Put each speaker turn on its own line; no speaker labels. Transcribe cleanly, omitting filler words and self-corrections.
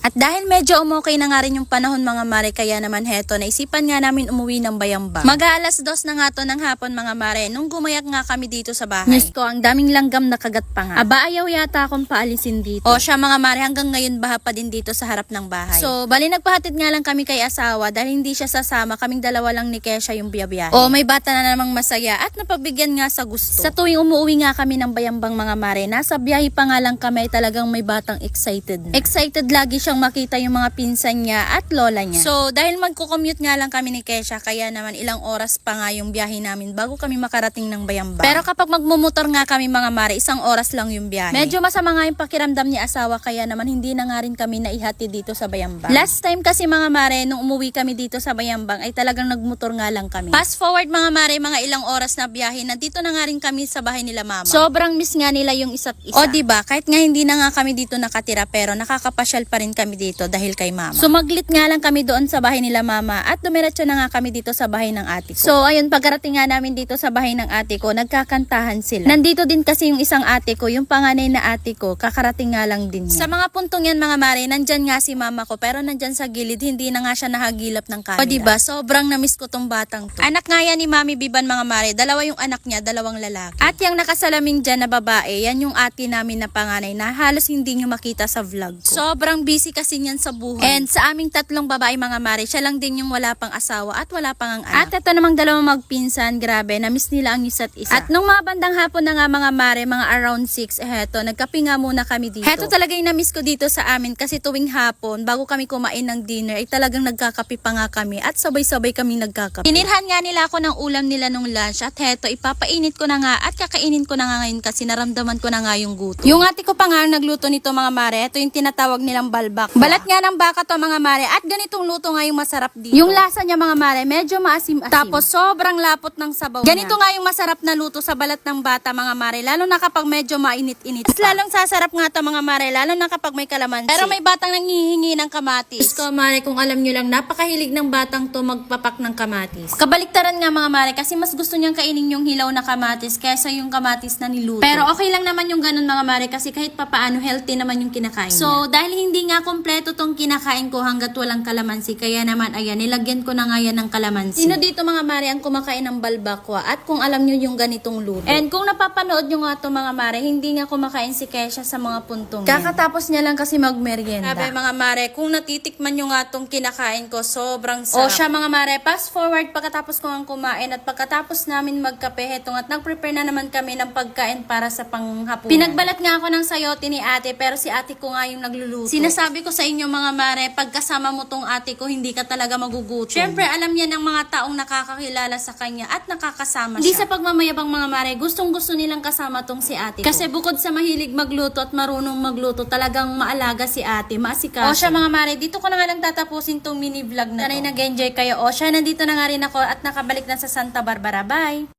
At dahil medyo umokay na nga rin yung panahon mga mare, kaya naman heto, naisipan nga namin umuwi ng Bayambang. Mag-aalas 2 na nga to ng hapon mga mare, nung gumayak nga kami dito sa bahay. Diyos ko, ang daming langgam na kagat pa nga. Aba, ayaw yata akong paalisin dito. O siya mga mare, hanggang ngayon baha pa din dito sa harap ng bahay. So, bali nagpahatid nga lang kami kay asawa dahil hindi siya sasama, kaming dalawa lang ni Kesha yung biyabiyahe. O may bata na namang masaya at napagbigyan nga sa gusto. Sa tuwing umuwi nga kami ng Bayambang mga mare, nasa biyahe pa nga lang kami, talagang may batang excited na. Excited lagi siyang makita yung mga pinsan niya at lola niya. So, dahil magko-commute nga lang kami ni Kesha, kaya naman ilang oras pa nga yung biyahe namin bago kami makarating ng Bayambang. Pero kapag magmumotor nga kami mga mare, 1 oras lang yung biyahe. Medyo masama nga yung pakiramdam ni asawa, kaya naman hindi na nga rin kami naihatid dito sa Bayambang. Last time kasi mga mare, nung umuwi kami dito sa Bayambang, ay talagang nagmotor nga lang kami. Fast forward mga mare, mga ilang oras na biyahe, nandito na nga rin kami sa bahay nila mama. Sobrang miss nga nila yung isa't isa. O diba, kahit nga hindi na nga kami dito nakatira, pero nakakapasyal pa rin kami dito dahil kay mama. Sumaglit nga lang kami doon sa bahay nila mama at dumiretso na nga kami dito sa bahay ng ate ko. So ayun, pagkarating nga namin dito sa bahay ng ate ko, nagkakantahan sila. Nandito din kasi yung isang ate ko, yung panganay na ate ko, kakarating nga lang din niya. Sa mga puntong yan mga mare, nandyan nga si mama ko, pero nandyan sa gilid, hindi na nga siya nahagilap ng camera. O diba, sobrang namiss ko tong batang to. Anak nga yan ni Mami Biban mga mare, dalawa yung anak niya, 2 lalaki. At yung nakasalaming dyan na babae, yan yung ate namin na panganay na halos hindi nyo makita sa vlog ko. Sobrang busy kasi niyan sa buhay. And sa aming 3 babae mga mare, siya lang din yung wala pang asawa at wala pang ang anak. At ito namang 2 magpinsan, grabe, namiss nila ang isa't isa. At nung mga bandang hapon na nga mga mare, mga around 6, heto, nagkape nga muna kami dito. Heto talaga yung namiss ko dito sa amin kasi tuwing hapon, bago kami kumain ng dinner, ay talagang nagkakape pa nga kami at sabay-sabay kami nagkakape. Hinirhan nga nila ako ng ulam nila nung lunch at heto, ipapainit ko na nga at kakainin ko na nga ngayon kasi naramdaman ko na nga yung gutom. Yung ate ko pa nga nagluto nito mga mare, ito yung tinatawag nilang balbak. Balat nga ng baka to mga mare at ganitong luto nga yung masarap dito. Yung lasa niya mga mare, medyo maasim-asim. Tapos sobrang lapot ng sabaw niya. Ganito nga yung masarap na luto sa balat ng bata mga mare, lalo na kapag medyo mainit-init. Lalong sasarap nga to mga mare, lalo na kapag may kalamansi. Pero may batang nanghihingi ng kamatis. Ko mare, kung alam nyo lang, napakahilig ng batang to magpapak ng kamatis. Kabaliktaran nga mga mare, kasi mas gusto niyang kainin yung hilaw na kamatis kaysa yung kamatis na niluto. Pero okay lang naman yung ganun mga mare, kasi kahit papaano healthy naman yung kinakain niya. So dahil hindi nga kompleto tong kinakain ko hanggat walang kalamansi, kaya naman ayan, nilagyan ko na nga yan ng kalamansi. Sino dito mga mare ang kumakain ng balbakwa at kung alam nyo yung ganitong luto? And kung napapanood nyo nga to mga mare, hindi nga kumakain si Kesha sa mga puntong kakatapos niya lang kasi magmerienda. Sabi mga mare, kung natitikman nyo nga tong kinakain ko, sobrang sarap. O siya mga mare, fast forward pagkatapos ko ang kumain at pagkatapos namin magkape, hetong at nag-prepare na naman kami ng pagkain para sa panghapunan. Pinagbalat nga ako ng sayote ni ate, pero si ate ko nga yung nagluluto. Sinasabi ko sa inyo mga mare, pagkasama mo tong ate ko, hindi ka talaga magugutom. Syempre, alam niya ng mga taong nakakakilala sa kanya at nakakasama siya. Hindi sa pagmamayabang mga mare, gustong-gusto nilang kasama tong si ate ko. Kasi bukod sa mahilig magluto at marunong magluto, talagang maalaga si ate, maasikaso. O siya mga mare, dito ko na nga lang tatapusin tong mini vlog na to. Sana'y nag-enjoy kayo. O siya, nandito na nga rin ako at nakabalik na sa Santa Barbara. Bye!